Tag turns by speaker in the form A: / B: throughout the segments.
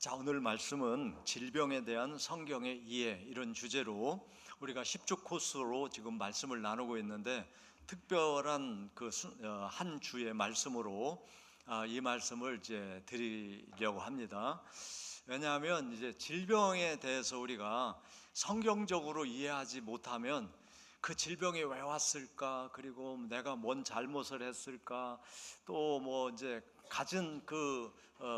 A: 자, 오늘 말씀은 질병에 대한 성경의 이해, 이런 주제로 우리가 10주 코스로 지금 말씀을 나누고 있는데, 특별한 한 주의 말씀으로 이 말씀을 이제 드리려고 합니다. 왜냐하면 이제 질병에 대해서 우리가 성경적으로 이해하지 못하면 그 질병이 왜 왔을까, 그리고 내가 뭔 잘못을 했을까, 또 뭐 이제 갖은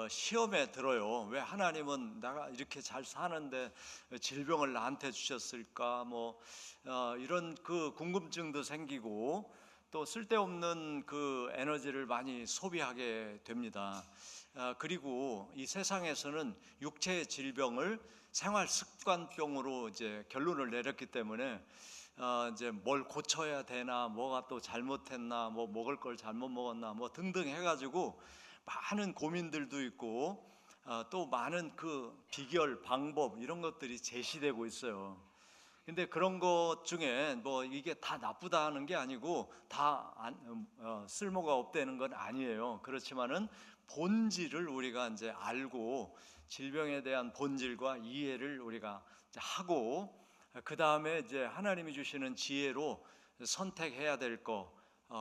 A: 시험에 들어요. 왜 하나님은 내가 이렇게 잘 사는데 질병을 나한테 주셨을까, 이런 궁금증도 생기고, 또 쓸데없는 에너지를 많이 소비하게 됩니다. 그리고 이 세상에서는 육체의 질병을 생활 습관병으로 이제 결론을 내렸기 때문에 이제 뭘 고쳐야 되나, 뭐가 또 잘못했나, 뭐 먹을 걸 잘못 먹었나, 뭐 등등 해가지고 많은 고민들도 있고, 또 많은 비결, 방법, 이런 것들이 제시되고 있어요. 근데 그런 것 중에 뭐 이게 다 나쁘다는 게 아니고 다 쓸모가 없다는 건 아니에요. 그렇지만은 본질을 우리가 이제 알고, 질병에 대한 본질과 이해를 우리가 이제 하고, 그 다음에 이제 하나님이 주시는 지혜로 선택해야 될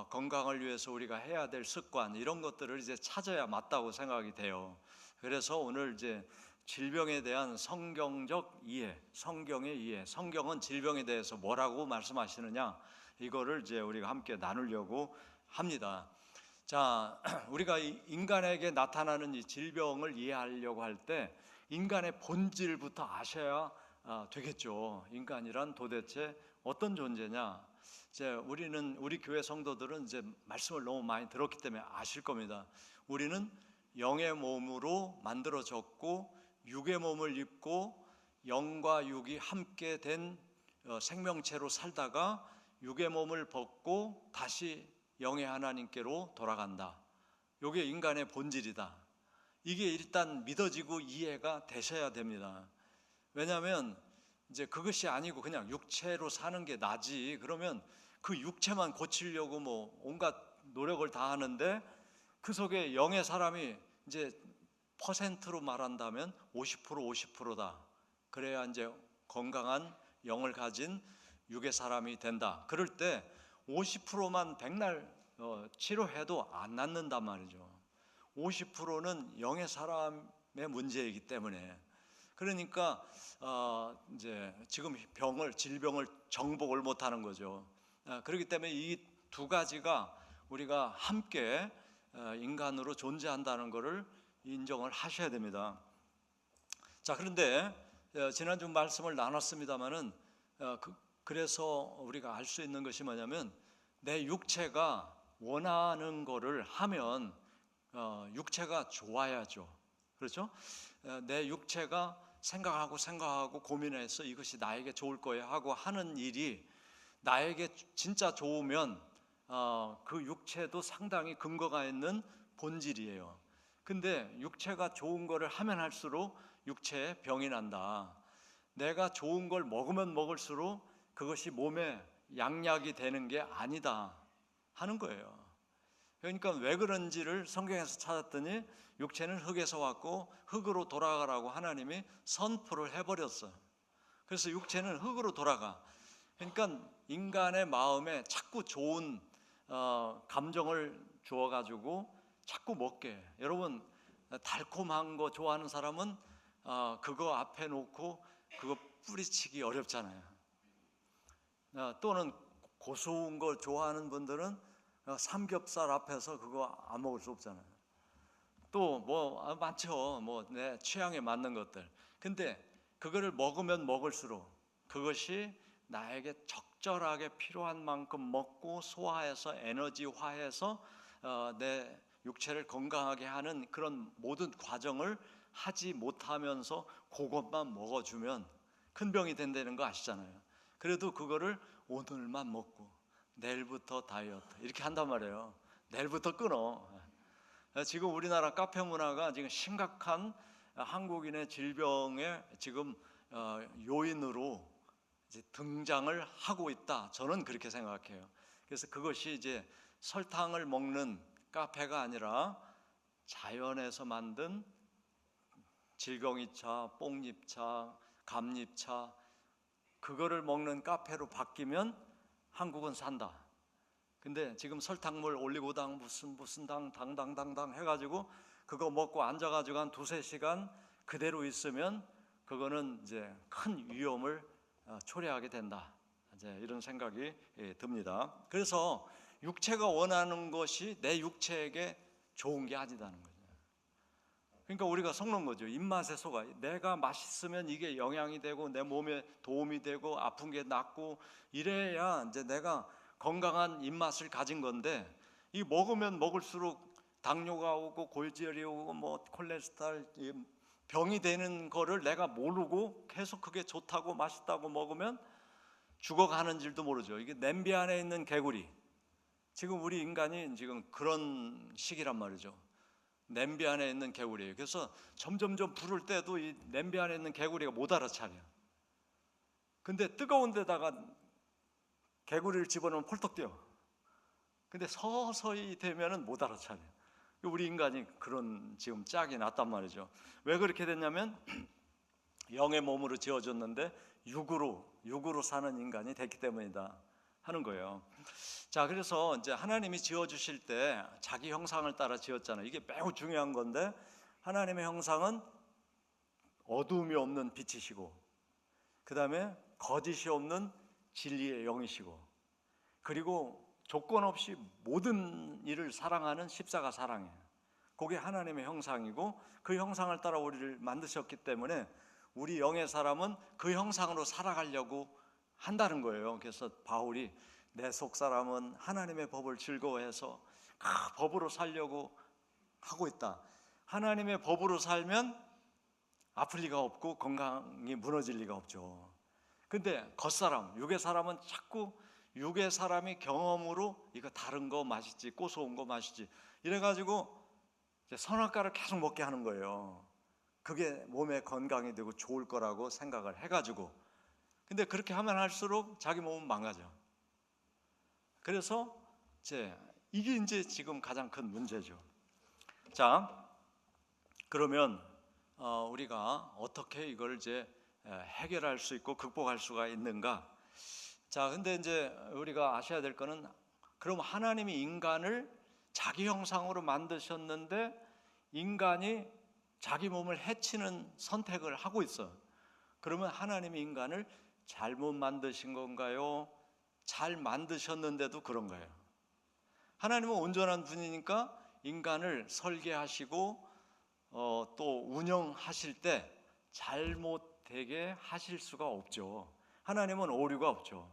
A: 건강을 위해서 우리가 해야 될 습관, 이런 것들을 이제 찾아야 맞다고 생각이 돼요. 그래서 오늘 이제 질병에 대한 성경적 이해, 성경의 이해, 성경은 질병에 대해서 뭐라고 말씀하시느냐, 이거를 이제 우리가 함께 나누려고 합니다. 자, 우리가 인간에게 나타나는 이 질병을 이해하려고 할 때 인간의 본질부터 아셔야 되겠죠. 인간이란 도대체 어떤 존재냐? 이제 우리 교회 성도들은 이제 말씀을 너무 많이 들었기 때문에 아실 겁니다. 우리는 영의 몸으로 만들어졌고, 육의 몸을 입고 영과 육이 함께 된 생명체로 살다가 육의 몸을 벗고 다시 영의 하나님께로 돌아간다. 이게 인간의 본질이다. 이게 일단 믿어지고 이해가 되셔야 됩니다. 왜냐하면 이제 그것이 아니고 그냥 육체로 사는 게 나지, 그러면 그 육체만 고치려고 뭐 온갖 노력을 다 하는데, 그 속에 영의 사람이 이제 퍼센트로 말한다면 50% 50%다. 그래야 이제 건강한 영을 가진 육의 사람이 된다. 그럴 때 50%만 백날 치료해도 안 낫는단 말이죠. 50%는 영의 사람의 문제이기 때문에. 그러니까 이제 지금 질병을 정복을 못하는 거죠. 그렇기 때문에 이 두 가지가 우리가 함께 인간으로 존재한다는 것을 인정을 하셔야 됩니다. 자, 그런데 지난주 말씀을 나눴습니다마는, 그래서 우리가 알 수 있는 것이 뭐냐면, 내 육체가 원하는 거를 하면 육체가 좋아야죠. 그렇죠? 내 육체가 생각하고 고민해서 이것이 나에게 좋을 거야 하고 하는 일이 나에게 진짜 좋으면 그 육체도 상당히 근거가 있는 본질이에요. 근데 육체가 좋은 거를 하면 할수록 육체에 병이 난다. 내가 좋은 걸 먹으면 먹을수록 그것이 몸에 양약이 되는 게 아니다 하는 거예요. 그러니까 왜 그런지를 성경에서 찾았더니, 육체는 흙에서 왔고 흙으로 돌아가라고 하나님이 선포를 해버렸어요. 그래서 육체는 흙으로 돌아가. 그러니까 인간의 마음에 자꾸 좋은 감정을 주어가지고 자꾸 먹게. 여러분, 달콤한 거 좋아하는 사람은 그거 앞에 놓고 그거 뿌리치기 어렵잖아요. 또는 고소한 거 좋아하는 분들은 삼겹살 앞에서 그거 안 먹을 수 없잖아요. 또 뭐 많죠. 뭐 내 취향에 맞는 것들. 근데 그거를 먹으면 먹을수록 그것이 나에게 적절하게 필요한 만큼 먹고 소화해서 에너지화해서 내 육체를 건강하게 하는 그런 모든 과정을 하지 못하면서 그것만 먹어주면 큰 병이 된다는 거 아시잖아요. 그래도 그거를 오늘만 먹고 내일부터 다이어트 이렇게 한단 말이에요. 내일부터 끊어. 지금 우리나라 카페 문화가 지금 심각한 한국인의 질병의 지금 요인으로 이제 등장을 하고 있다. 저는 그렇게 생각해요. 그래서 그것이 이제 설탕을 먹는 카페가 아니라 자연에서 만든 질경이차, 뽕잎차, 감잎차 그거를 먹는 카페로 바뀌면 한국은 산다. 근데 지금 설탕물, 올리고당 무슨 당 당당당당 해가지고 그거 먹고 앉아가지고 한 2-3시간 그대로 있으면 그거는 이제 큰 위험을 초래하게 된다. 이제 이런 생각이 듭니다. 그래서 육체가 원하는 것이 내 육체에게 좋은 게 아니다는 거죠. 그러니까 우리가 속는 거죠. 입맛에 속아. 내가 맛있으면 이게 영양이 되고 내 몸에 도움이 되고 아픈 게 낫고 이래야 이제 내가 건강한 입맛을 가진 건데, 이 먹으면 먹을수록 당뇨가 오고 골절이 오고 뭐 콜레스테롤 병이 되는 거를 내가 모르고 계속 그게 좋다고 맛있다고 먹으면 죽어가는 줄도 모르죠. 이게 냄비 안에 있는 개구리. 지금 우리 인간이 지금 그런 시기란 말이죠. 냄비 안에 있는 개구리예요. 그래서 점점점 부를 때도 이 냄비 안에 있는 개구리가 못 알아차려. 근데 뜨거운 데다가 개구리를 집어넣으면 펄떡 뛰어. 근데 서서히 되면은 못 알아차려. 우리 인간이 그런 지금 짝이 났단 말이죠. 왜 그렇게 됐냐면 영의 몸으로 지어졌는데 육으로 사는 인간이 됐기 때문이다 하는 거예요. 자, 그래서 이제 하나님이 지어주실 때 자기 형상을 따라 지었잖아요. 이게 매우 중요한 건데, 하나님의 형상은 어두움이 없는 빛이시고, 그 다음에 거짓이 없는 진리의 영이시고, 그리고 조건 없이 모든 일을 사랑하는 십자가 사랑이에요. 그게 하나님의 형상이고, 그 형상을 따라 우리를 만드셨기 때문에 우리 영의 사람은 그 형상으로 살아가려고 한다는 거예요. 그래서 바울이 내 속사람은 하나님의 법을 즐거워해서 그 법으로 살려고 하고 있다. 하나님의 법으로 살면 아플 리가 없고 건강이 무너질 리가 없죠. 근데 겉사람, 육의 사람은 자꾸 육의 사람이 경험으로 이거 다른 거 맛있지, 고소한 거 맛있지 이래가지고 이제 선악과를 계속 먹게 하는 거예요. 그게 몸에 건강이 되고 좋을 거라고 생각을 해가지고. 근데 그렇게 하면 할수록 자기 몸은 망가져. 그래서 이게 이제 지금 가장 큰 문제죠. 자, 그러면 우리가 어떻게 이걸 이제 해결할 수 있고 극복할 수가 있는가? 자, 근데 이제 우리가 아셔야 될 거는, 그럼 하나님이 인간을 자기 형상으로 만드셨는데 인간이 자기 몸을 해치는 선택을 하고 있어. 그러면 하나님이 인간을 잘못 만드신 건가요? 잘 만드셨는데도 그런가요? 하나님은 온전한 분이니까 인간을 설계하시고 또 운영하실 때 잘못되게 하실 수가 없죠. 하나님은 오류가 없죠.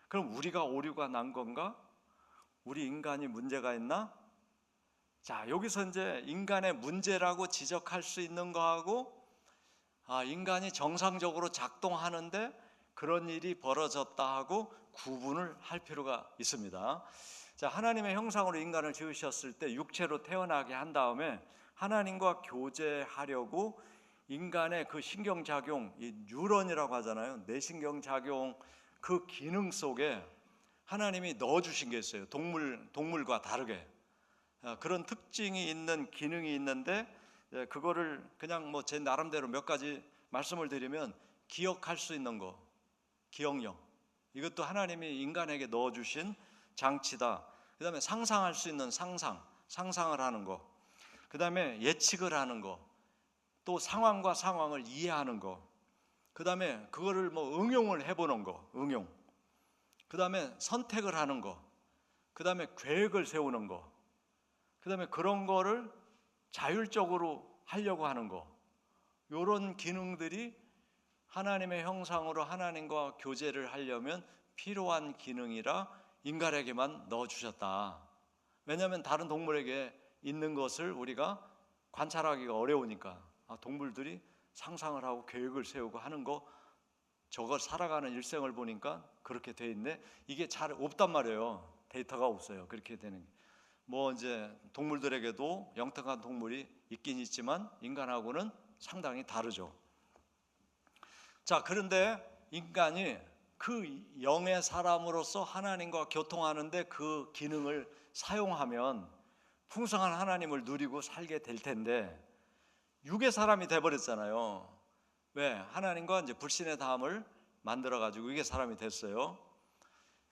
A: 그럼 우리가 오류가 난 건가? 우리 인간이 문제가 있나? 자, 여기서 이제 인간의 문제라고 지적할 수 있는 거하고 인간이 정상적으로 작동하는데 그런 일이 벌어졌다 하고 구분을 할 필요가 있습니다. 자, 하나님의 형상으로 인간을 지으셨을 때 육체로 태어나게 한 다음에 하나님과 교제하려고 인간의 그 신경작용, 이 뉴런이라고 하잖아요. 뇌신경작용 그 기능 속에 하나님이 넣어주신 게 있어요. 동물과 다르게 그런 특징이 있는 기능이 있는데, 그거를 그냥 뭐 제 나름대로 몇 가지 말씀을 드리면, 기억할 수 있는 거, 기억력, 이것도 하나님이 인간에게 넣어주신 장치다. 그 다음에 상상할 수 있는 상상을 하는 거, 그 다음에 예측을 하는 거, 또 상황과 상황을 이해하는 거, 그 다음에 그거를 뭐 응용을 해보는 거, 그 다음에 선택을 하는 거, 그 다음에 계획을 세우는 거, 그 다음에 그런 거를 자율적으로 하려고 하는 거, 이런 기능들이 하나님의 형상으로 하나님과 교제를 하려면 필요한 기능이라 인간에게만 넣어주셨다. 왜냐하면 다른 동물에게 있는 것을 우리가 관찰하기가 어려우니까. 동물들이 상상을 하고 계획을 세우고 하는 거, 저걸 살아가는 일생을 보니까 그렇게 돼 있네. 이게 잘 없단 말이에요. 데이터가 없어요. 그렇게 되는 게. 뭐 이제 동물들에게도 영특한 동물이 있긴 있지만 인간하고는 상당히 다르죠. 자, 그런데 인간이 그 영의 사람으로서 하나님과 교통하는데 그 기능을 사용하면 풍성한 하나님을 누리고 살게 될 텐데, 육의 사람이 돼버렸잖아요. 왜? 하나님과 이제 불신의 담을 만들어 가지고 육의 사람이 됐어요.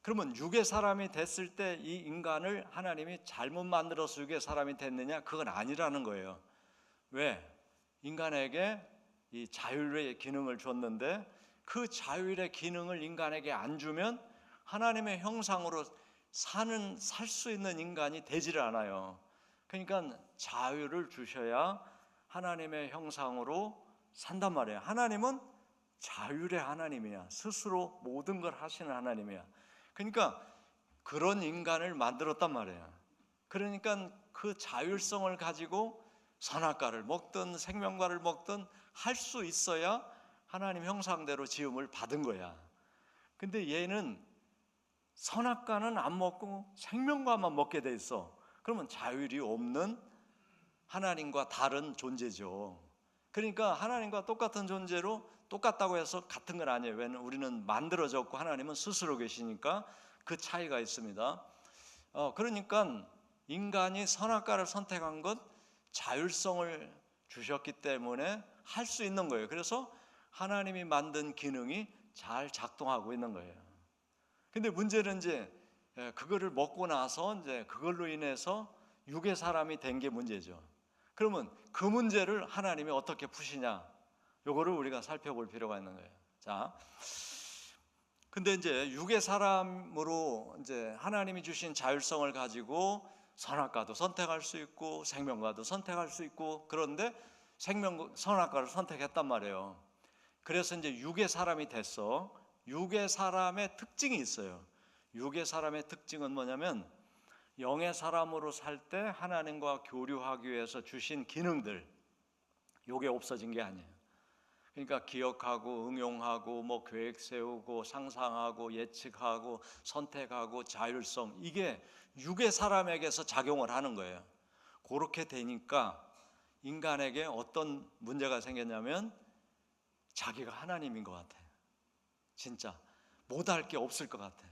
A: 그러면 육의 사람이 됐을 때 이 인간을 하나님이 잘못 만들어서 육의 사람이 됐느냐? 그건 아니라는 거예요. 왜? 인간에게 이 자율의 기능을 줬는데 그 자율의 기능을 인간에게 안 주면 하나님의 형상으로 살 수 있는 인간이 되지를 않아요. 그러니까 자유를 주셔야 하나님의 형상으로 산단 말이에요. 하나님은 자율의 하나님이야. 스스로 모든 걸 하시는 하나님이야. 그러니까 그런 인간을 만들었단 말이에요. 그러니까 그 자율성을 가지고 선악과를 먹든 생명과를 먹든 할 수 있어야 하나님 형상대로 지음을 받은 거야. 근데 얘는 선악과는 안 먹고 생명과만 먹게 돼 있어. 그러면 자율이 없는 하나님과 다른 존재죠. 그러니까 하나님과 똑같은 존재로 똑같다고 해서 같은 건 아니에요. 왜냐하면 우리는 만들어졌고 하나님은 스스로 계시니까 그 차이가 있습니다. 그러니까 인간이 선악과를 선택한 것 자율성을 주셨기 때문에 할 수 있는 거예요. 그래서 하나님이 만든 기능이 잘 작동하고 있는 거예요. 근데 문제는 이제 그거를 먹고 나서 이제 그걸로 인해서 육의 사람이 된 게 문제죠. 그러면 그 문제를 하나님이 어떻게 푸시냐? 요거를 우리가 살펴볼 필요가 있는 거예요. 자, 근데 이제 육의 사람으로 이제 하나님이 주신 자율성을 가지고 선악과도 선택할 수 있고 생명과도 선택할 수 있고, 그런데 선악과를 선택했단 말이에요. 그래서 이제 육의 사람이 됐어. 육의 사람의 특징이 있어요. 육의 사람의 특징은 뭐냐면 영의 사람으로 살 때 하나님과 교류하기 위해서 주신 기능들, 요게 없어진 게 아니에요. 그러니까 기억하고 응용하고 뭐 계획 세우고 상상하고 예측하고 선택하고 자율성, 이게 육의 사람에게서 작용을 하는 거예요. 그렇게 되니까 인간에게 어떤 문제가 생겼냐면 자기가 하나님인 것 같아. 진짜 못할 게 없을 것 같아.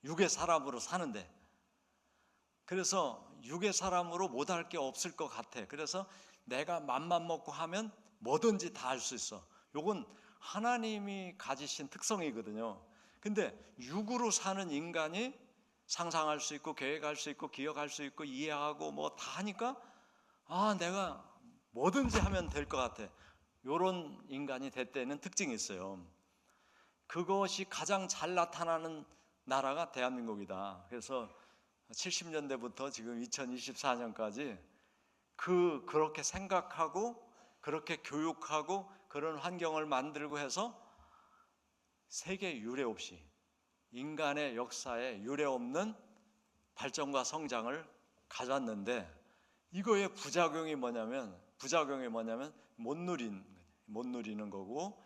A: 육의 사람으로 사는데. 그래서 육의 사람으로 못할 게 없을 것 같아. 그래서 내가 맘만 먹고 하면 뭐든지 다 할 수 있어. 요건 하나님이 가지신 특성이거든요. 근데 육으로 사는 인간이 상상할 수 있고 계획할 수 있고 기억할 수 있고 이해하고 뭐 다 하니까 내가 뭐든지 하면 될 것 같아. 요런 인간이 됐다는 특징이 있어요. 그것이 가장 잘 나타나는 나라가 대한민국이다. 그래서 70년대부터 지금 2024년까지 그렇게 생각하고 그렇게 교육하고 그런 환경을 만들고 해서 세계 유례 없이 인간의 역사에 유례 없는 발전과 성장을 가졌는데, 이거의 부작용이 뭐냐면 못 누리는 거고,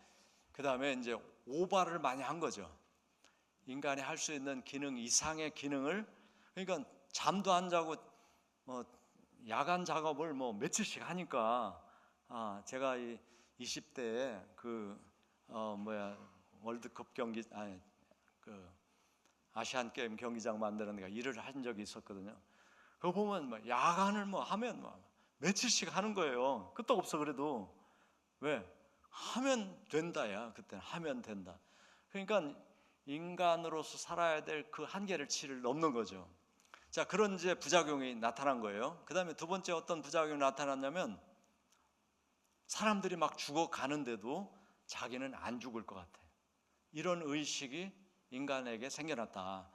A: 그 다음에 이제 오바를 많이 한 거죠. 인간이 할 수 있는 기능 이상의 기능을, 그러니까 잠도 안 자고 야간 작업을 며칠씩 하니까 제가 이 20대에 월드컵 경기 아시안 게임 경기장 만드는 데가 일을 한 적이 있었거든요. 그거 보면 야간을 하면 며칠씩 하는 거예요. 끝도 없어. 그래도 왜? 하면 된다야. 그때는 하면 된다. 그러니까 인간으로서 살아야 될 그 한계를 치를 넘는 거죠. 자, 그런 이제 부작용이 나타난 거예요. 그 다음에 두 번째 어떤 부작용이 나타났냐면 사람들이 막 죽어가는데도 자기는 안 죽을 것 같아. 이런 의식이 인간에게 생겨났다.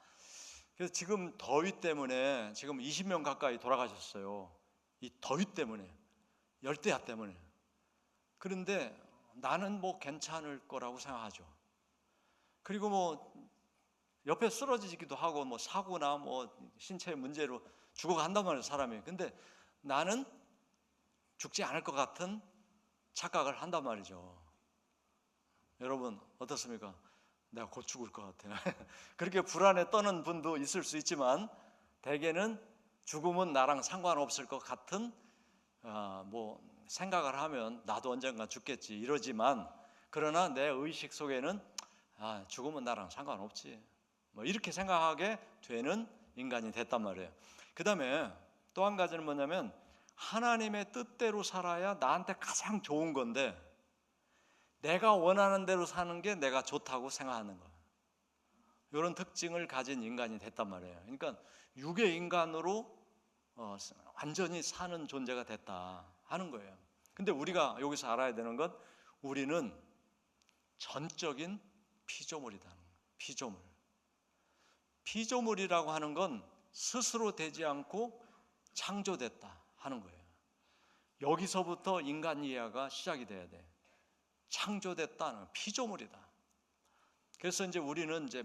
A: 그래서 지금 더위 때문에 지금 20명 가까이 돌아가셨어요. 이 더위 때문에, 열대야 때문에. 그런데 나는 괜찮을 거라고 생각하죠. 그리고 옆에 쓰러지기도 하고 사고나 신체 문제로 죽어간단 말이에요, 사람이. 근데 나는 죽지 않을 것 같은 착각을 한단 말이죠. 여러분 어떻습니까? 내가 곧 죽을 것 같아요. 그렇게 불안에 떠는 분도 있을 수 있지만 대개는 죽음은 나랑 상관없을 것 같은 생각을 하면 나도 언젠가 죽겠지 이러지만, 그러나 내 의식 속에는 죽음은 나랑 상관없지 이렇게 생각하게 되는 인간이 됐단 말이에요. 그 다음에 또 한 가지는 뭐냐면 하나님의 뜻대로 살아야 나한테 가장 좋은 건데 내가 원하는 대로 사는 게 내가 좋다고 생각하는 거예요. 이런 특징을 가진 인간이 됐단 말이에요. 그러니까 육의 인간으로 완전히 사는 존재가 됐다 하는 거예요. 근데 우리가 여기서 알아야 되는 건 우리는 전적인 피조물이다. 피조물. 피조물이라고 하는 건 스스로 되지 않고 창조됐다 하는 거예요. 여기서부터 인간 이해가 시작이 돼야 돼. 창조됐다는 피조물이다. 그래서 이제 우리는 이제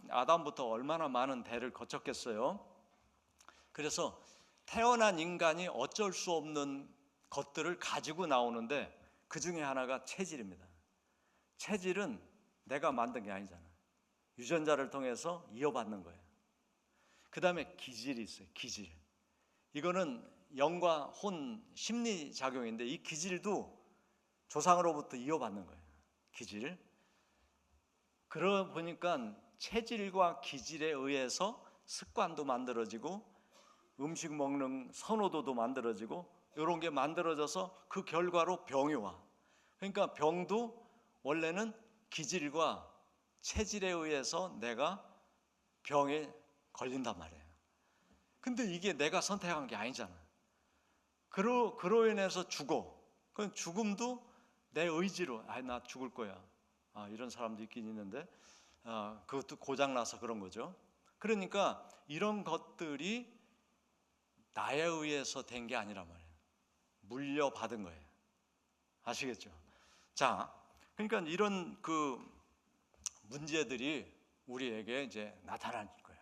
A: 아담부터 얼마나 많은 대를 거쳤겠어요. 그래서 태어난 인간이 어쩔 수 없는 것들을 가지고 나오는데 그 중에 하나가 체질입니다. 체질은 내가 만든 게 아니잖아. 유전자를 통해서 이어받는 거예요. 그 다음에 기질이 있어요. 기질. 이거는 영과 혼 심리작용인데 이 기질도 조상으로부터 이어받는 거예요. 기질. 그러다 보니까 체질과 기질에 의해서 습관도 만들어지고 음식 먹는 선호도도 만들어지고 이런 게 만들어져서 그 결과로 병이 와. 그러니까 병도 원래는 기질과 체질에 의해서 내가 병에 걸린단 말이에요. 근데 이게 내가 선택한 게 아니잖아. 그로 인해서 죽어. 그 죽음도 내 의지로 나 죽을 거야. 이런 사람도 있긴 있는데 그것도 고장나서 그런 거죠. 그러니까 이런 것들이 나에 의해서 된 게 아니란 말이에요. 물려받은 거예요. 아시겠죠? 자, 그러니까 이런 그 문제들이 우리에게 이제 나타날 거예요.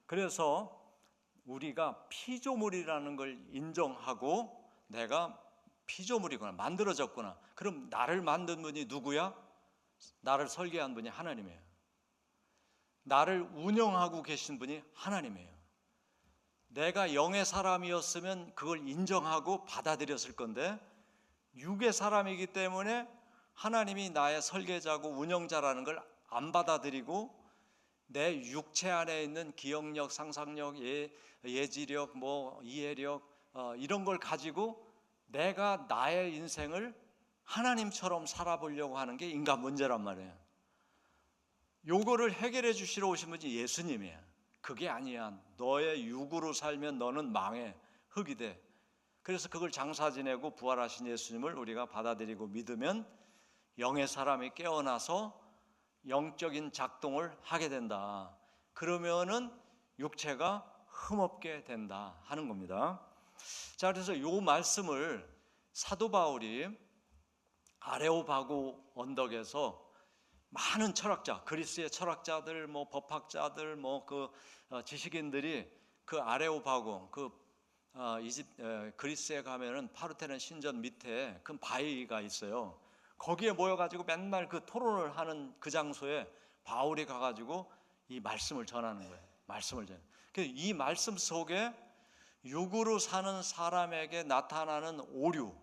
A: 그래서 우리가 피조물이라는 걸 인정하고 내가 피조물이구나, 만들어졌구나. 그럼 나를 만든 분이 누구야? 나를 설계한 분이 하나님이에요. 나를 운영하고 계신 분이 하나님이에요. 내가 영의 사람이었으면 그걸 인정하고 받아들였을 건데 육의 사람이기 때문에 하나님이 나의 설계자고 운영자라는 걸 안 받아들이고 내 육체 안에 있는 기억력, 상상력, 예지력, 이해력 이런 걸 가지고 내가 나의 인생을 하나님처럼 살아보려고 하는 게 인간 문제란 말이에요. 요거를 해결해 주시러 오신 분이 예수님이에요. 그게 아니야. 너의 육으로 살면 너는 망해. 흙이 돼. 그래서 그걸 장사 지내고 부활하신 예수님을 우리가 받아들이고 믿으면 영의 사람이 깨어나서 영적인 작동을 하게 된다. 그러면은 육체가 흠없게 된다 하는 겁니다. 자, 그래서 이 말씀을 사도 바울이 아레오바고 언덕에서 많은 철학자, 그리스의 철학자들, 법학자들, 지식인들이 그 아레오바고 그리스에 가면은 파르테논 신전 밑에 큰 바위가 있어요. 거기에 모여가지고 맨날 그 토론을 하는 그 장소에 바울이 가가지고 이 말씀을 전하는 거예요. 말씀을 전해. 이 말씀 속에 육으로 사는 사람에게 나타나는 오류.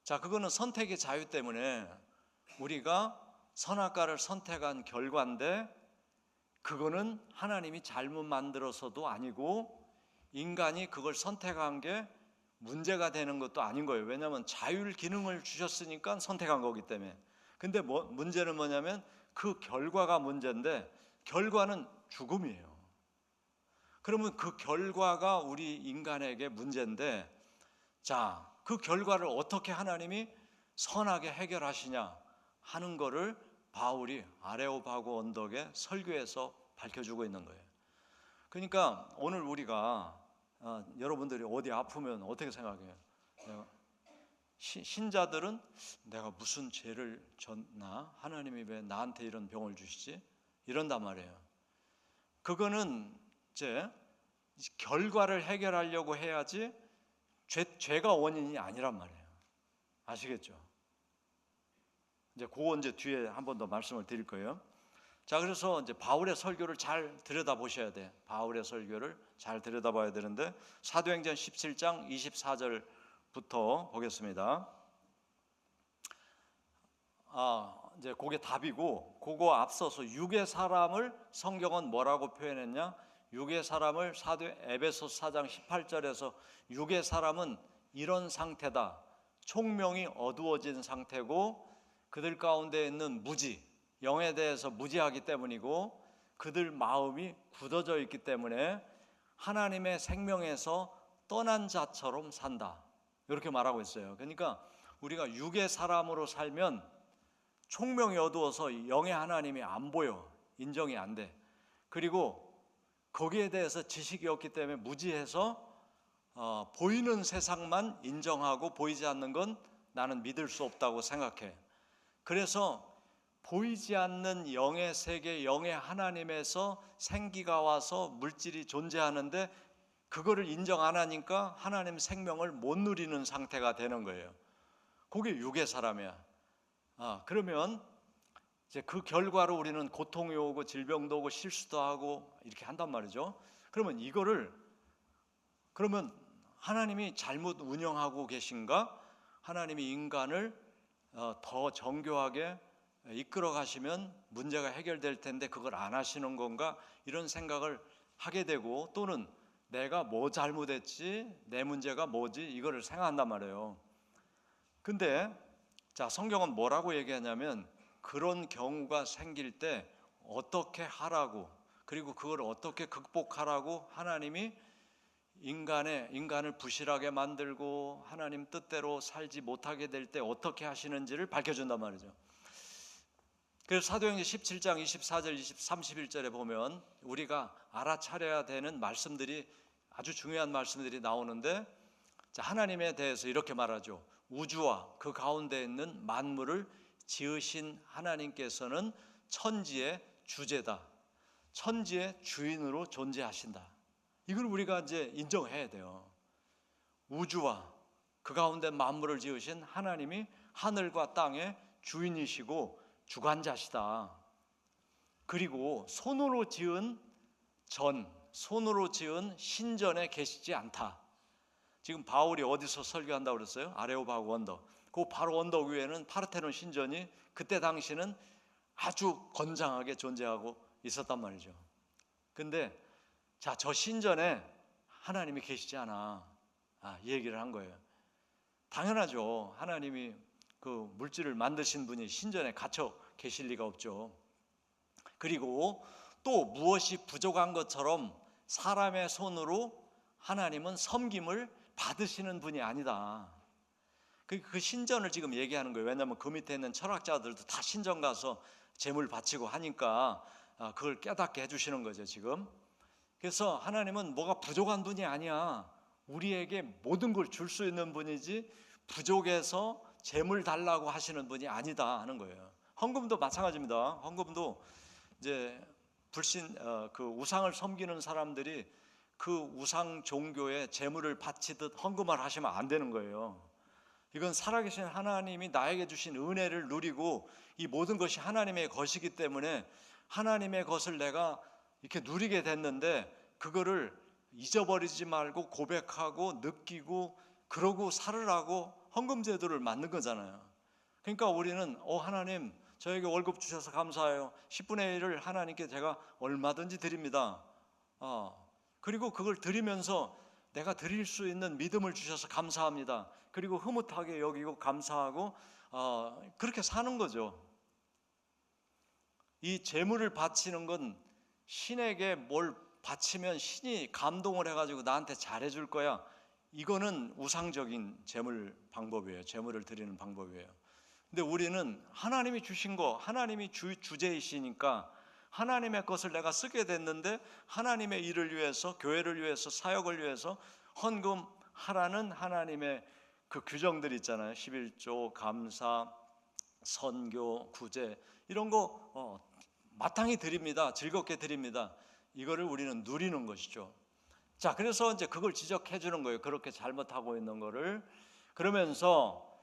A: 자, 그거는 선택의 자유 때문에 우리가 선악과를 선택한 결과인데 그거는 하나님이 잘못 만들어서도 아니고 인간이 그걸 선택한 게 문제가 되는 것도 아닌 거예요. 왜냐하면 자율 기능을 주셨으니까 선택한 거기 때문에. 근데 문제는 뭐냐면 그 결과가 문제인데 결과는 죽음이에요. 그러면 그 결과가 우리 인간에게 문제인데 자, 그 결과를 어떻게 하나님이 선하게 해결하시냐 하는 거를 바울이 아레오바고 언덕에 설교에서 밝혀주고 있는 거예요. 그러니까 오늘 우리가 여러분들이 어디 아프면 어떻게 생각해요? 신자들은 내가 무슨 죄를 졌나? 하나님이 왜 나한테 이런 병을 주시지? 이런단 말이에요. 그거는 이제 결과를 해결하려고 해야지 죄가 원인이 아니란 말이에요. 아시겠죠? 그거 이제 뒤에 한 번 더 말씀을 드릴 거예요. 자, 그래서 이제 바울의 설교를 잘 들여다보셔야 돼. 바울의 설교를 잘 들여다봐야 되는데 사도행전 17장 24절부터 보겠습니다. 이제 그게 답이고 그거 앞서서 육의 사람을 성경은 뭐라고 표현했냐? 육의 사람을 에베소서 4장 18절에서 육의 사람은 이런 상태다. 총명이 어두워진 상태고 그들 가운데 있는 무지, 영에 대해서 무지하기 때문이고 그들 마음이 굳어져 있기 때문에 하나님의 생명에서 떠난 자처럼 산다. 이렇게 말하고 있어요. 그러니까 우리가 육의 사람으로 살면 총명이 어두워서 영의 하나님이 안 보여. 인정이 안 돼. 그리고 거기에 대해서 지식이 없기 때문에 무지해서 보이는 세상만 인정하고 보이지 않는 건 나는 믿을 수 없다고 생각해. 그래서 보이지 않는 영의 세계, 영의 하나님에서 생기가 와서 물질이 존재하는데 그거를 인정 안 하니까 하나님 생명을 못 누리는 상태가 되는 거예요. 그게 육의 사람이야. 그러면 이제 그 결과로 우리는 고통이 오고 질병도 오고 실수도 하고 이렇게 한단 말이죠. 그러면 그러면 하나님이 잘못 운영하고 계신가? 하나님이 인간을 더 정교하게 이끌어 가시면 문제가 해결될 텐데 그걸 안 하시는 건가? 이런 생각을 하게 되고 또는 내가 뭐 잘못했지? 내 문제가 뭐지? 이거를 생각한단 말이에요. 근데 자, 성경은 뭐라고 얘기하냐면 그런 경우가 생길 때 어떻게 하라고 그리고 그걸 어떻게 극복하라고 하나님이 인간을 부실하게 만들고 하나님 뜻대로 살지 못하게 될 때 어떻게 하시는지를 밝혀준단 말이죠. 그래서 사도행전 17장 24절 31절에 보면 우리가 알아차려야 되는 말씀들이 아주 중요한 말씀들이 나오는데 하나님에 대해서 이렇게 말하죠. 우주와 그 가운데 있는 만물을 지으신 하나님께서는 천지의 주제다. 천지의 주인으로 존재하신다. 이걸 우리가 이제 인정해야 돼요. 우주와 그 가운데 만물을 지으신 하나님이 하늘과 땅의 주인이시고 주관자시다. 그리고 손으로 지은 신전에 계시지 않다. 지금 바울이 어디서 설교한다고 그랬어요? 아레오바고 언덕. 그 바로 언덕 위에는 파르테논 신전이 그때 당시는 아주 건장하게 존재하고 있었단 말이죠. 근데 저 신전에 하나님이 계시지 않아. 이 얘기를 한 거예요. 당연하죠. 하나님이 그 물질을 만드신 분이 신전에 갇혀 계실 리가 없죠. 그리고 또 무엇이 부족한 것처럼 사람의 손으로 하나님은 섬김을 받으시는 분이 아니다. 그 신전을 지금 얘기하는 거예요. 왜냐하면 그 밑에 있는 철학자들도 다 신전 가서 제물 바치고 하니까 그걸 깨닫게 해주시는 거죠 지금. 그래서 하나님은 뭐가 부족한 분이 아니야. 우리에게 모든 걸 줄 수 있는 분이지 부족해서 제물 달라고 하시는 분이 아니다 하는 거예요. 헌금도 마찬가지입니다. 헌금도 이제 그 우상을 섬기는 사람들이 그 우상 종교에 제물을 바치듯 헌금을 하시면 안 되는 거예요. 이건 살아계신 하나님이 나에게 주신 은혜를 누리고 이 모든 것이 하나님의 것이기 때문에 하나님의 것을 내가 이렇게 누리게 됐는데 그거를 잊어버리지 말고 고백하고 느끼고 그러고 살으라고 헌금 제도를 만든 거잖아요. 그러니까 우리는 하나님 저에게 월급 주셔서 감사해요. 10분의 1을 하나님께 제가 얼마든지 드립니다. 그리고 그걸 드리면서 내가 드릴 수 있는 믿음을 주셔서 감사합니다. 그리고 흐뭇하게 여기고 감사하고 그렇게 사는 거죠. 이 제물을 바치는 건 신에게 뭘 바치면 신이 감동을 해가지고 나한테 잘해줄 거야. 이거는 우상적인 제물 방법이에요. 제물을 드리는 방법이에요. 근데 우리는 하나님이 주신 거, 하나님이 주제이시니까 하나님의 것을 내가 쓰게 됐는데 하나님의 일을 위해서, 교회를 위해서, 사역을 위해서 헌금하라는 하나님의 그 규정들이 있잖아요. 11조, 감사, 선교, 구제 이런 거 마땅히 드립니다. 즐겁게 드립니다. 이거를 우리는 누리는 것이죠. 자, 그래서 이제 그걸 지적해 주는 거예요. 그렇게 잘못하고 있는 거를. 그러면서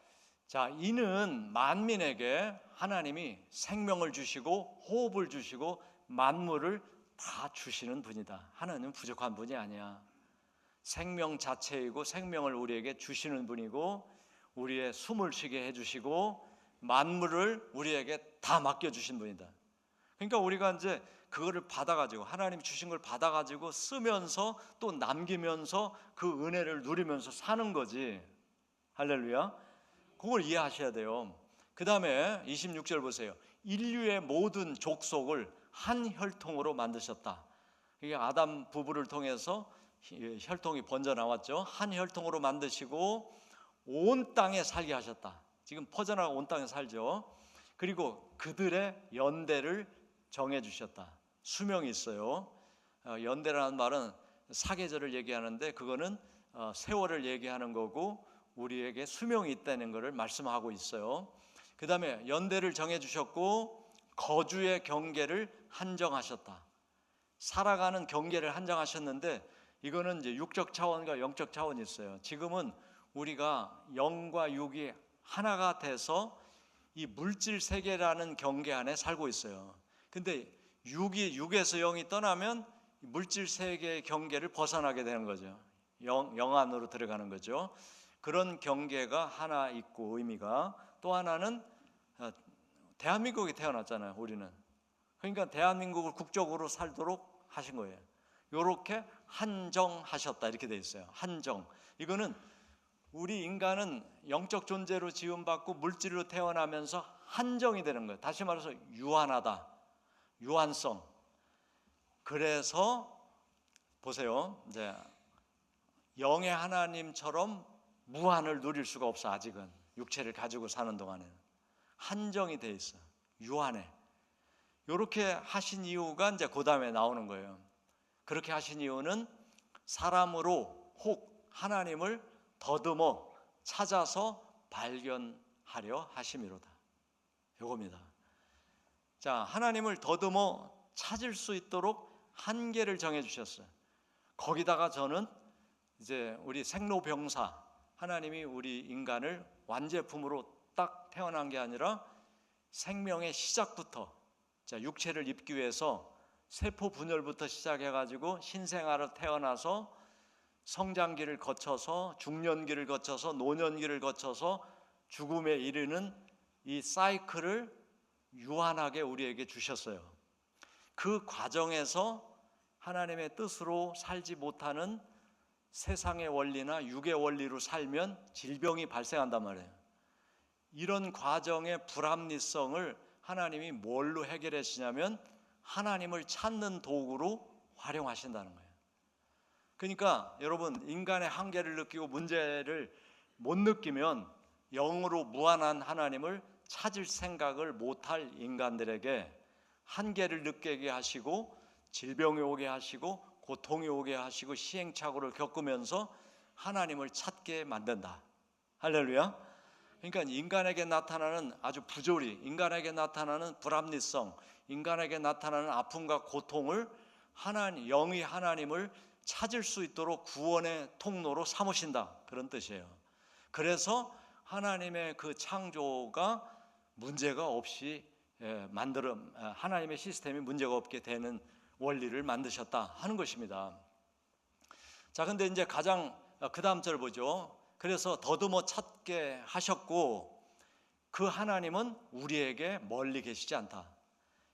A: 이는 만민에게 하나님이 생명을 주시고 호흡을 주시고 만물을 다 주시는 분이다. 하나님은 부족한 분이 아니야. 생명 자체이고 생명을 우리에게 주시는 분이고 우리의 숨을 쉬게 해주시고 만물을 우리에게 다 맡겨주신 분이다. 그러니까 우리가 이제 그거를 받아가지고 하나님이 주신 걸 받아가지고 쓰면서 또 남기면서 그 은혜를 누리면서 사는 거지. 할렐루야. 그걸 이해하셔야 돼요. 그 다음에 26절 보세요. 인류의 모든 족속을 한 혈통으로 만드셨다. 이게 아담 부부를 통해서 혈통이 번져 나왔죠. 한 혈통으로 만드시고 온 땅에 살게 하셨다. 지금 퍼져나가 온 땅에 살죠. 그리고 그들의 연대를 정해 주셨다. 수명이 있어요. 연대라는 말은 사계절을 얘기하는데 그거는 세월을 얘기하는 거고 우리에게 수명이 있다는 것을 말씀하고 있어요. 그 다음에 연대를 정해 주셨고 거주의 경계를 한정하셨다. 살아가는 경계를 한정하셨는데 이거는 이제 육적 차원과 영적 차원이 있어요. 지금은 우리가 영과 육이 하나가 돼서 이 물질 세계라는 경계 안에 살고 있어요. 근데 육에서 영이 떠나면 물질 세계의 경계를 벗어나게 되는 거죠. 영 안으로 들어가는 거죠. 그런 경계가 하나 있고 의미가 또 하나는 대한민국에 태어났잖아요. 우리는. 그러니까 대한민국을 국적으로 살도록 하신 거예요. 이렇게 한정하셨다 이렇게 돼 있어요. 한정. 이거는 우리 인간은 영적 존재로 지음받고 물질로 태어나면서 한정이 되는 거예요. 다시 말해서 유한하다. 유한성. 그래서 보세요. 이제 영의 하나님처럼 무한을 누릴 수가 없어. 아직은 육체를 가지고 사는 동안에는 한정이 돼 있어. 유한해. 이렇게 하신 이유가 이제 그 다음에 나오는 거예요. 그렇게 하신 이유는 사람으로 혹 하나님을 더듬어 찾아서 발견하려 하심이로다. 요겁니다. 자, 하나님을 더듬어 찾을 수 있도록 한계를 정해 주셨어요. 거기다가 저는 이제 우리 생로병사, 하나님이 우리 인간을 완제품으로 딱 태어난 게 아니라 생명의 시작부터, 자, 육체를 입기 위해서 세포 분열부터 시작해가지고 신생아로 태어나서 성장기를 거쳐서 중년기를 거쳐서 노년기를 거쳐서 죽음에 이르는 이 사이클을 유한하게 우리에게 주셨어요. 그 과정에서 하나님의 뜻으로 살지 못하는 세상의 원리나 육의 원리로 살면 질병이 발생한단 말이에요. 이런 과정의 불합리성을 하나님이 뭘로 해결하시냐면 하나님을 찾는 도구로 활용하신다는 거예요. 그러니까 여러분, 인간의 한계를 느끼고 문제를 못 느끼면 영으로 무한한 하나님을 찾을 생각을 못할 인간들에게 한계를 느끼게 하시고 질병이 오게 하시고 고통이 오게 하시고 시행착오를 겪으면서 하나님을 찾게 만든다. 할렐루야. 그러니까 인간에게 나타나는 아주 부조리, 인간에게 나타나는 불합리성, 인간에게 나타나는 아픔과 고통을 영의 하나님을 찾을 수 있도록 구원의 통로로 삼으신다. 그런 뜻이에요. 그래서 하나님의 그 창조가 문제가 없이 하나님의 시스템이 문제가 없게 되는 원리를 만드셨다 하는 것입니다. 자, 근데 이제 가장 그 다음 절 보죠. 그래서 더듬어 찾게 하셨고 그 하나님은 우리에게 멀리 계시지 않다.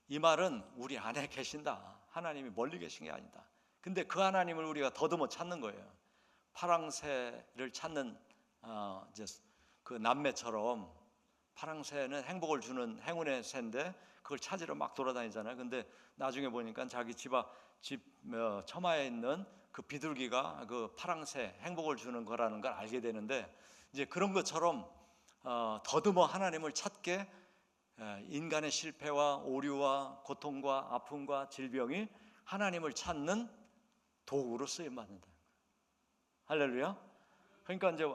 A: 이 말은 우리 안에 계신다. 하나님이 멀리 계신 게 아니다. 근데 그 하나님을 우리가 더듬어 찾는 거예요. 파랑새를 찾는 이제 그 남매처럼 파랑새는 행복을 주는 행운의 새인데 그걸 찾으러 막 돌아다니잖아요. 근데 나중에 보니까 자기 집 처마에 있는 그 비둘기가 그 파랑새 행복을 주는 거라는 걸 알게 되는데 이제 그런 것처럼 더듬어 하나님을 찾게 인간의 실패와 오류와 고통과 아픔과 질병이 하나님을 찾는 도구로 쓰임 받는다. 할렐루야. 그러니까 이제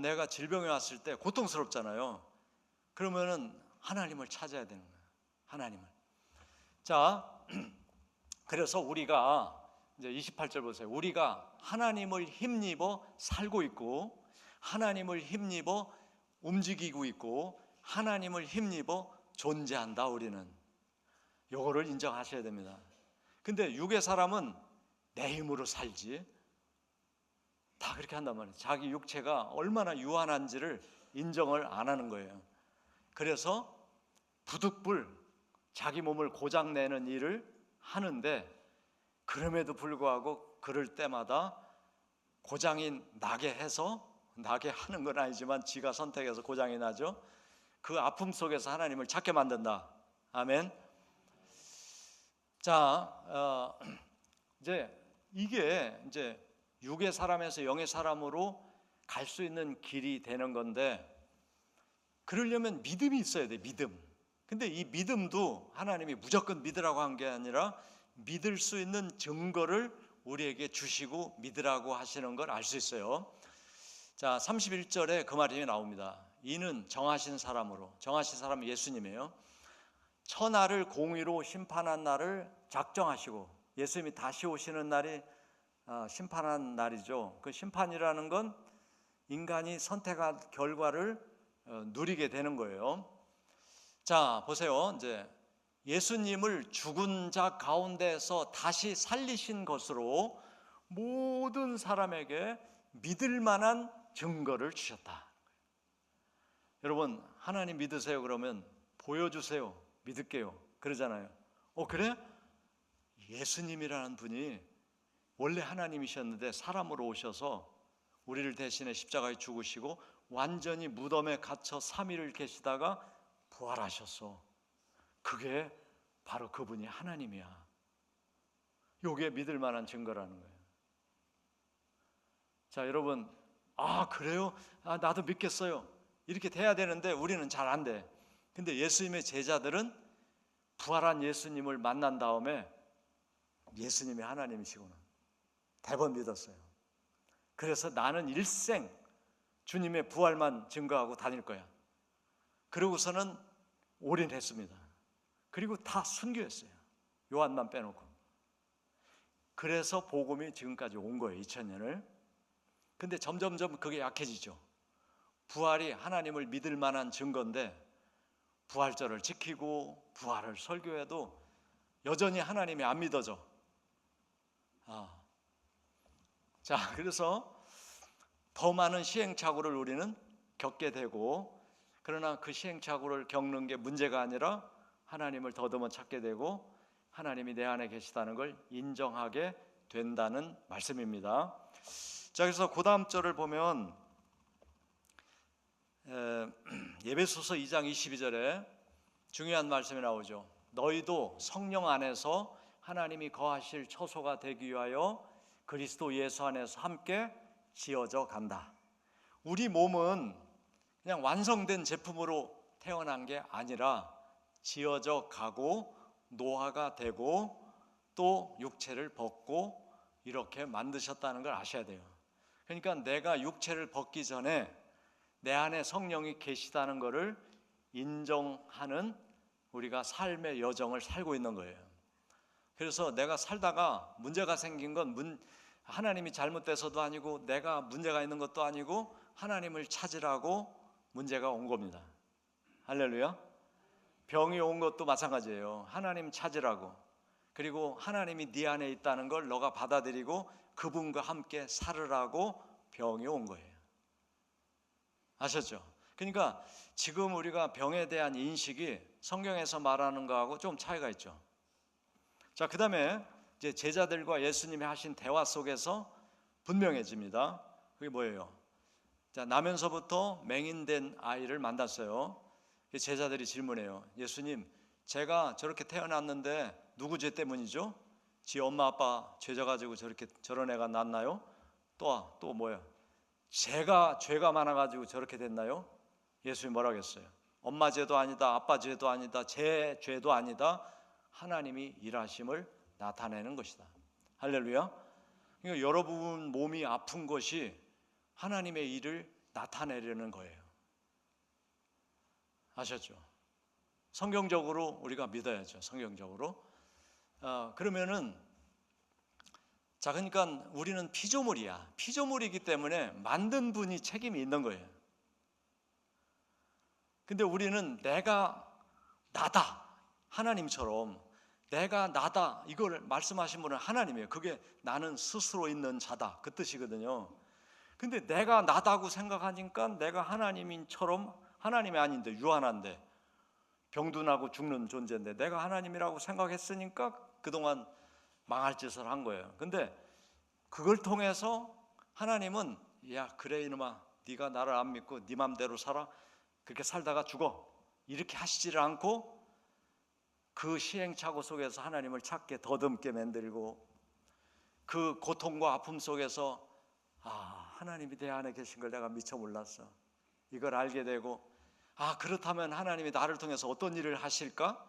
A: 내가 질병이 왔을 때 고통스럽잖아요. 그러면은 하나님을 찾아야 되는 거예요. 하나님을. 자, 그래서 우리가 이제 28절 보세요. 우리가 하나님을 힘입어 살고 있고 하나님을 힘입어 움직이고 있고 하나님을 힘입어 존재한다. 우리는 요거를 인정하셔야 됩니다. 근데 육의 사람은 내 힘으로 살지 다 그렇게 한단 말이에요. 자기 육체가 얼마나 유한한지를 인정을 안 하는 거예요. 그래서 부득불 자기 몸을 고장내는 일을 하는데 그럼에도 불구하고 그럴 때마다 고장이 나게 해서, 나게 하는 건 아니지만 지가 선택해서 고장이 나죠. 그 아픔 속에서 하나님을 찾게 만든다. 아멘. 자, 이제 이게 이제 육의 사람에서 영의 사람으로 갈 수 있는 길이 되는 건데, 그러려면 믿음이 있어야 돼. 믿음. 근데 이 믿음도 하나님이 무조건 믿으라고 한 게 아니라 믿을 수 있는 증거를 우리에게 주시고 믿으라고 하시는 걸 알 수 있어요. 자, 31절에 그 말이 나옵니다. 이는 정하신 사람으로, 정하신 사람은 예수님이에요. 천하를 공의로 심판한 날을 작정하시고, 예수님이 다시 오시는 날이 심판한 날이죠. 그 심판이라는 건 인간이 선택한 결과를 누리게 되는 거예요. 자, 보세요. 이제 예수님을 죽은 자 가운데서 다시 살리신 것으로 모든 사람에게 믿을 만한 증거를 주셨다. 여러분, 하나님 믿으세요 그러면 보여주세요. 믿을게요. 그러잖아요. 그래? 예수님이라는 분이 원래 하나님이셨는데 사람으로 오셔서 우리를 대신해 십자가에 죽으시고 완전히 무덤에 갇혀 3일을 계시다가 부활하셨어. 그게 바로 그분이 하나님이야. 요게 믿을 만한 증거라는 거예요. 자, 여러분, 그래요? 나도 믿겠어요. 이렇게 돼야 되는데 우리는 잘 안 돼. 근데 예수님의 제자들은 부활한 예수님을 만난 다음에 예수님이 하나님이시구나 대번 믿었어요. 그래서 나는 일생 주님의 부활만 증거하고 다닐 거야. 그러고서는 올인했습니다. 그리고 다 순교했어요. 요한만 빼놓고. 그래서 복음이 지금까지 온 거예요. 2000년을. 근데 점점점 그게 약해지죠. 부활이 하나님을 믿을 만한 증거인데 부활절을 지키고 부활을 설교해도 여전히 하나님이 안 믿어져. 자, 그래서 더 많은 시행착오를 우리는 겪게 되고, 그러나 그 시행착오를 겪는 게 문제가 아니라 하나님을 더듬어 찾게 되고 하나님이 내 안에 계시다는 걸 인정하게 된다는 말씀입니다. 자, 그래서 그 다음 절을 보면 에베소서 2장 22절에 중요한 말씀이 나오죠. 너희도 성령 안에서 하나님이 거하실 처소가 되기 위하여 그리스도 예수 안에서 함께 지어져 간다. 우리 몸은 그냥 완성된 제품으로 태어난 게 아니라 지어져 가고 노화가 되고 또 육체를 벗고 이렇게 만드셨다는 걸 아셔야 돼요. 그러니까 내가 육체를 벗기 전에 내 안에 성령이 계시다는 것을 인정하는 우리가 삶의 여정을 살고 있는 거예요. 그래서 내가 살다가 문제가 생긴 건 하나님이 잘못돼서도 아니고 내가 문제가 있는 것도 아니고 하나님을 찾으라고 문제가 온 겁니다. 할렐루야. 병이 온 것도 마찬가지예요. 하나님 찾으라고. 그리고 하나님이 네 안에 있다는 걸 너가 받아들이고 그분과 함께 살으라고 병이 온 거예요. 아셨죠? 그러니까 지금 우리가 병에 대한 인식이 성경에서 말하는 거하고 좀 차이가 있죠. 자, 그 다음에 이제 제자들과 예수님이 하신 대화 속에서 분명해집니다. 그게 뭐예요? 자, 나면서부터 맹인된 아이를 만났어요. 제자들이 질문해요. 예수님, 제가 저렇게 태어났는데 누구 죄 때문이죠? 지 엄마 아빠 죄 져가지고 저런 애가 낳나요? 또 뭐야? 제가 죄가 많아가지고 저렇게 됐나요? 예수님이 뭐라고 했어요? 엄마 죄도 아니다, 아빠 죄도 아니다, 제 죄도 아니다. 하나님이 일하심을 나타내는 것이다. 할렐루야. 그러니까 여러분 몸이 아픈 것이 하나님의 일을 나타내려는 거예요. 아셨죠? 성경적으로 우리가 믿어야죠. 성경적으로. 그러면은 자, 그러니까 우리는 피조물이야. 피조물이기 때문에 만든 분이 책임이 있는 거예요. 근데 우리는 내가 나다, 하나님처럼 내가 나다, 이걸 말씀하신 분은 하나님이에요. 그게 나는 스스로 있는 자다, 그 뜻이거든요. 근데 내가 나다고 생각하니까 내가 하나님처럼, 하나님이 아닌데 유한한데 병도 나고 죽는 존재인데 내가 하나님이라고 생각했으니까 그동안 망할 짓을 한 거예요. 근데 그걸 통해서 하나님은 야 그래 이놈아 네가 나를 안 믿고 네 맘대로 살아 그렇게 살다가 죽어 이렇게 하시지를 않고 그 시행착오 속에서 하나님을 찾게 더듬게 만들고 그 고통과 아픔 속에서 하나님이 내 안에 계신 걸 내가 미처 몰랐어. 이걸 알게 되고 그렇다면 하나님이 나를 통해서 어떤 일을 하실까?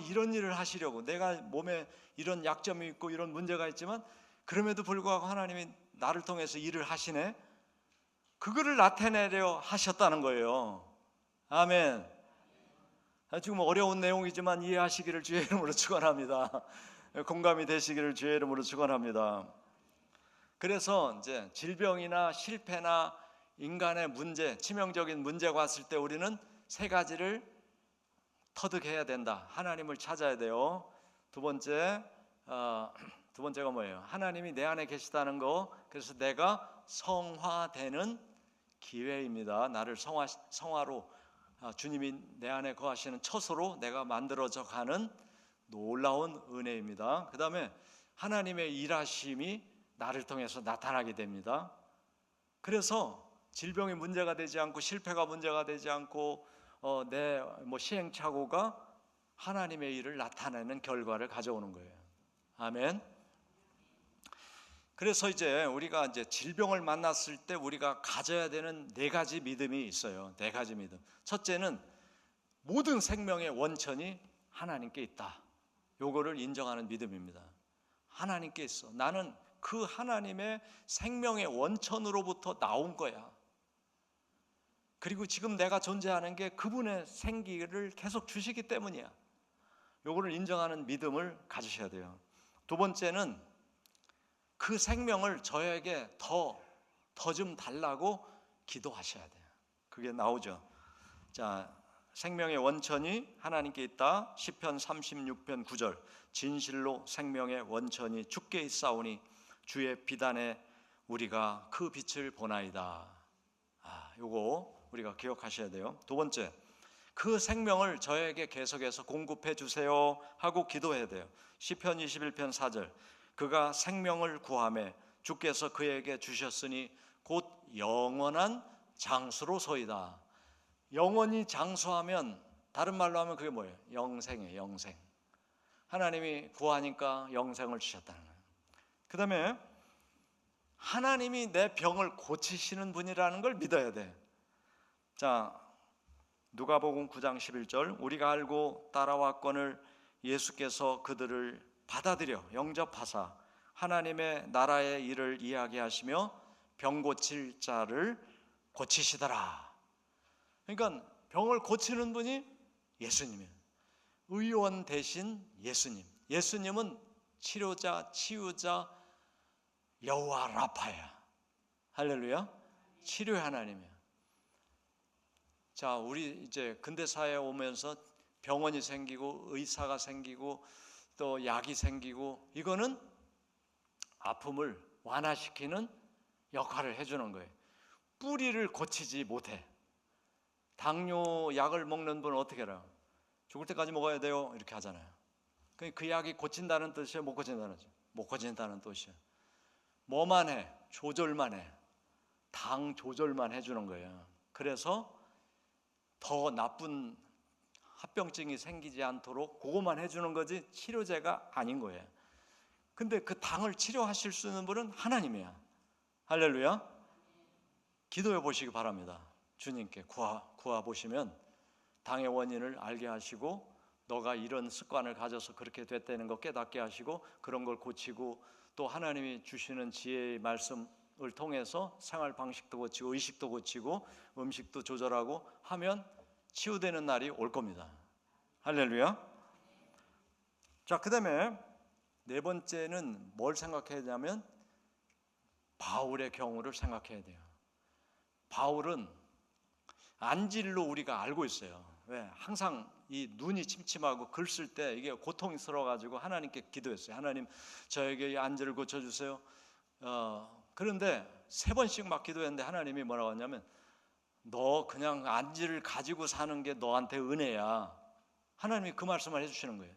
A: 이런 일을 하시려고 내가 몸에 이런 약점이 있고 이런 문제가 있지만 그럼에도 불구하고 하나님이 나를 통해서 일을 하시네. 그거를 나타내려 하셨다는 거예요. 아멘. 지금 어려운 내용이지만 이해하시기를 주의 이름으로 축원합니다. 공감이 되시기를 주의 이름으로 축원합니다. 그래서 이제 질병이나 실패나 인간의 문제, 치명적인 문제가 왔을 때 우리는 세 가지를 터득해야 된다. 하나님을 찾아야 돼요. 두 번째가 뭐예요? 하나님이 내 안에 계시다는 거. 그래서 내가 성화되는 기회입니다. 나를 성화로 주님이 내 안에 거하시는 처소로 내가 만들어져 가는 놀라운 은혜입니다. 그 다음에 하나님의 일하심이 나를 통해서 나타나게 됩니다. 그래서 질병이 문제가 되지 않고 실패가 문제가 되지 않고 내 시행착오가 하나님의 일을 나타내는 결과를 가져오는 거예요. 아멘. 그래서 이제 우리가 이제 질병을 만났을 때 우리가 가져야 되는 네 가지 믿음이 있어요. 네 가지 믿음. 첫째는 모든 생명의 원천이 하나님께 있다. 요거를 인정하는 믿음입니다. 하나님께 있어. 나는 그 하나님의 생명의 원천으로부터 나온 거야. 그리고 지금 내가 존재하는 게 그분의 생기를 계속 주시기 때문이야. 요거를 인정하는 믿음을 가지셔야 돼요. 두 번째는 그 생명을 저에게 더 좀 달라고 기도하셔야 돼요. 그게 나오죠. 자, 생명의 원천이 하나님께 있다. 시편 36편 9절. 진실로 생명의 원천이 주께 있사오니 주의 비단에 우리가 그 빛을 보나이다. 요거 우리가 기억하셔야 돼요. 두 번째, 그 생명을 저에게 계속해서 공급해 주세요 하고 기도해야 돼요. 시편 21편 4절. 그가 생명을 구하매 주께서 그에게 주셨으니 곧 영원한 장수로소이다. 영원히 장수하면 다른 말로 하면 그게 뭐예요? 영생이에요. 영생. 하나님이 구하니까 영생을 주셨다는 거예요. 그 다음에 하나님이 내 병을 고치시는 분이라는 걸 믿어야 돼. 자, 누가복음 9장 11절. 우리가 알고 따라왔거늘 예수께서 그들을 받아들여 영접하사 하나님의 나라의 일을 이야기하시며 병 고칠 자를 고치시더라. 그러니까 병을 고치는 분이 예수님이에요. 의원 대신 예수님. 예수님은 치료자, 치유자, 여호와 라파야. 할렐루야. 치료의 하나님이야. 자, 우리 이제 근대사회에 오면서 병원이 생기고 의사가 생기고 또 약이 생기고 이거는 아픔을 완화시키는 역할을 해주는 거예요. 뿌리를 고치지 못해. 당뇨 약을 먹는 분은 어떻게 해요? 죽을 때까지 먹어야 돼요 이렇게 하잖아요. 그 약이 고친다는 뜻이에요? 못 고친다는 뜻이에요? 못 고친다는 뜻이에요. 뭐만 해? 조절만 해. 당 조절만 해주는 거예요. 그래서 더 나쁜 합병증이 생기지 않도록 그것만 해주는 거지 치료제가 아닌 거예요. 근데 그 당을 치료하실 수 있는 분은 하나님이야. 할렐루야. 기도해 보시기 바랍니다. 주님께 구하 보시면 당의 원인을 알게 하시고 너가 이런 습관을 가져서 그렇게 됐다는 거 깨닫게 하시고 그런 걸 고치고 또 하나님이 주시는 지혜의 말씀을 통해서 생활 방식도 고치고 의식도 고치고 음식도 조절하고 하면 치유되는 날이 올 겁니다. 할렐루야. 자, 그 다음에 네 번째는 뭘 생각해야 되냐면 바울의 경우를 생각해야 돼요. 바울은 안질로 우리가 알고 있어요. 왜? 항상 이 눈이 침침하고 글 쓸 때 이게 고통스러워 가지고 하나님께 기도했어요. 하나님 저에게 이 안질을 고쳐주세요. 그런데 세 번씩 막 기도했는데 하나님이 뭐라고 하냐면 너 그냥 안질을 가지고 사는 게 너한테 은혜야. 하나님이 그 말씀을 해주시는 거예요.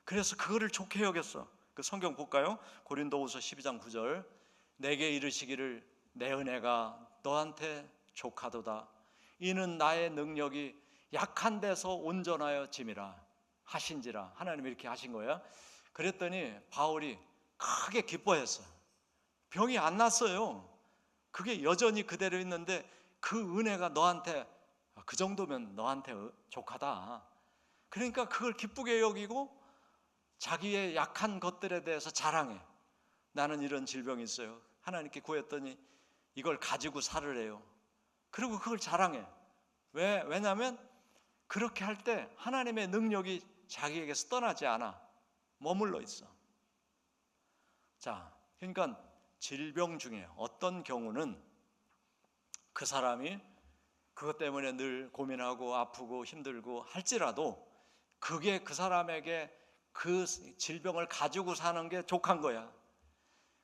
A: 그래서 그거를 좋게 여겼어. 그 성경 볼까요? 고린도후서 12장 9절. 내게 이르시기를 내 은혜가 너한테 족하도다. 이는 나의 능력이 약한 데서 온전하여 짐이라 하신지라. 하나님이 이렇게 하신 거예요. 그랬더니 바울이 크게 기뻐했어요. 병이 안 났어요. 그게 여전히 그대로 있는데 그 은혜가 너한테, 그 정도면 너한테 족하다. 그러니까 그걸 기쁘게 여기고 자기의 약한 것들에 대해서 자랑해. 나는 이런 질병이 있어요. 하나님께 구했더니 이걸 가지고 살으래요. 그리고 그걸 자랑해. 왜냐하면 그렇게 할 때 하나님의 능력이 자기에게서 떠나지 않아. 머물러 있어. 자, 그러니까 질병 중에 어떤 경우는 그 사람이 그것 때문에 늘 고민하고 아프고 힘들고 할지라도 그게 그 사람에게 그 질병을 가지고 사는 게 족한 거야.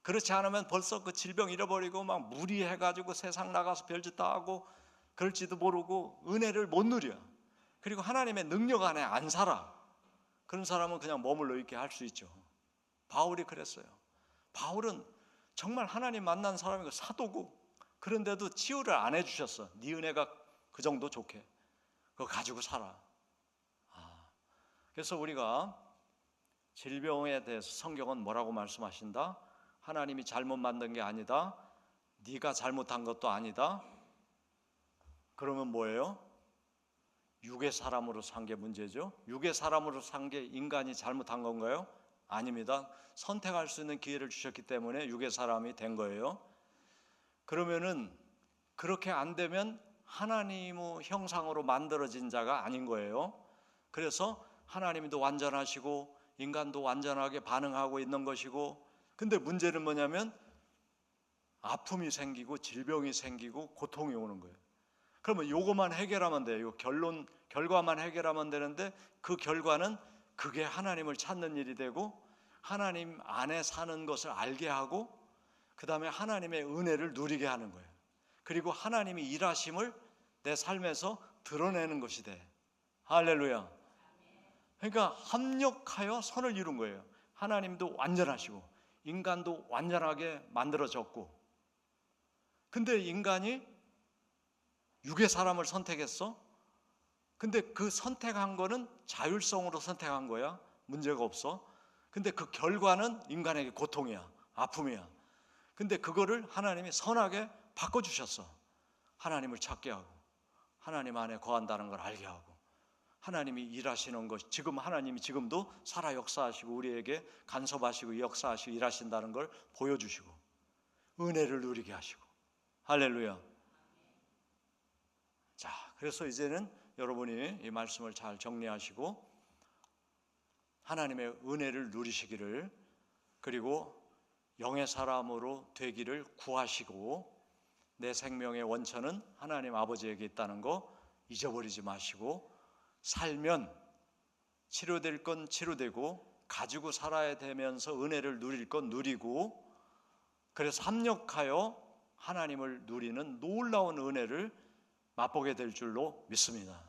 A: 그렇지 않으면 벌써 그 질병 잃어버리고 막 무리해가지고 세상 나가서 별짓 다 하고 그럴지도 모르고 은혜를 못 누려. 그리고 하나님의 능력 안에 안 살아. 그런 사람은 그냥 머물러 있게 할 수 있죠. 바울이 그랬어요. 바울은 정말 하나님 만난 사람이고 사도고, 그런데도 치유를 안 해주셨어. 네 은혜가 그 정도 좋게 그거 가지고 살아. 그래서 우리가 질병에 대해서 성경은 뭐라고 말씀하신다? 하나님이 잘못 만든 게 아니다. 네가 잘못한 것도 아니다. 그러면 뭐예요? 육의 사람으로 산 게 문제죠. 육의 사람으로 산 게 인간이 잘못한 건가요? 아닙니다. 선택할 수 있는 기회를 주셨기 때문에 육의 사람이 된 거예요. 그러면은 그렇게 안 되면 하나님의 형상으로 만들어진 자가 아닌 거예요. 그래서 하나님도 완전하시고 인간도 완전하게 반응하고 있는 것이고, 근데 문제는 뭐냐면 아픔이 생기고 질병이 생기고 고통이 오는 거예요. 그러면 요거만 해결하면 돼요. 결과만 해결하면 되는데 그 결과는 그게 하나님을 찾는 일이 되고 하나님 안에 사는 것을 알게 하고 그 다음에 하나님의 은혜를 누리게 하는 거예요. 그리고 하나님이 일하심을 내 삶에서 드러내는 것이 돼. 할렐루야. 그러니까 합력하여 선을 이룬 거예요. 하나님도 완전하시고 인간도 완전하게 만들어졌고, 근데 인간이 육의 사람을 선택했어. 근데 그 선택한 거는 자율성으로 선택한 거야. 문제가 없어. 근데 그 결과는 인간에게 고통이야, 아픔이야. 근데 그거를 하나님이 선하게 바꿔주셨어. 하나님을 찾게 하고 하나님 안에 거한다는 걸 알게 하고 하나님이 일하시는 것, 지금 하나님이 지금도 살아 역사하시고 우리에게 간섭하시고 역사하시고 일하신다는 걸 보여주시고 은혜를 누리게 하시고. 할렐루야. 자, 그래서 이제는 여러분이 이 말씀을 잘 정리하시고 하나님의 은혜를 누리시기를, 그리고 영의 사람으로 되기를 구하시고 내 생명의 원천은 하나님 아버지에게 있다는 거 잊어버리지 마시고, 살면 치료될 건 치료되고 가지고 살아야 되면서 은혜를 누릴 건 누리고, 그래서 합력하여 하나님을 누리는 놀라운 은혜를 맛보게 될 줄로 믿습니다.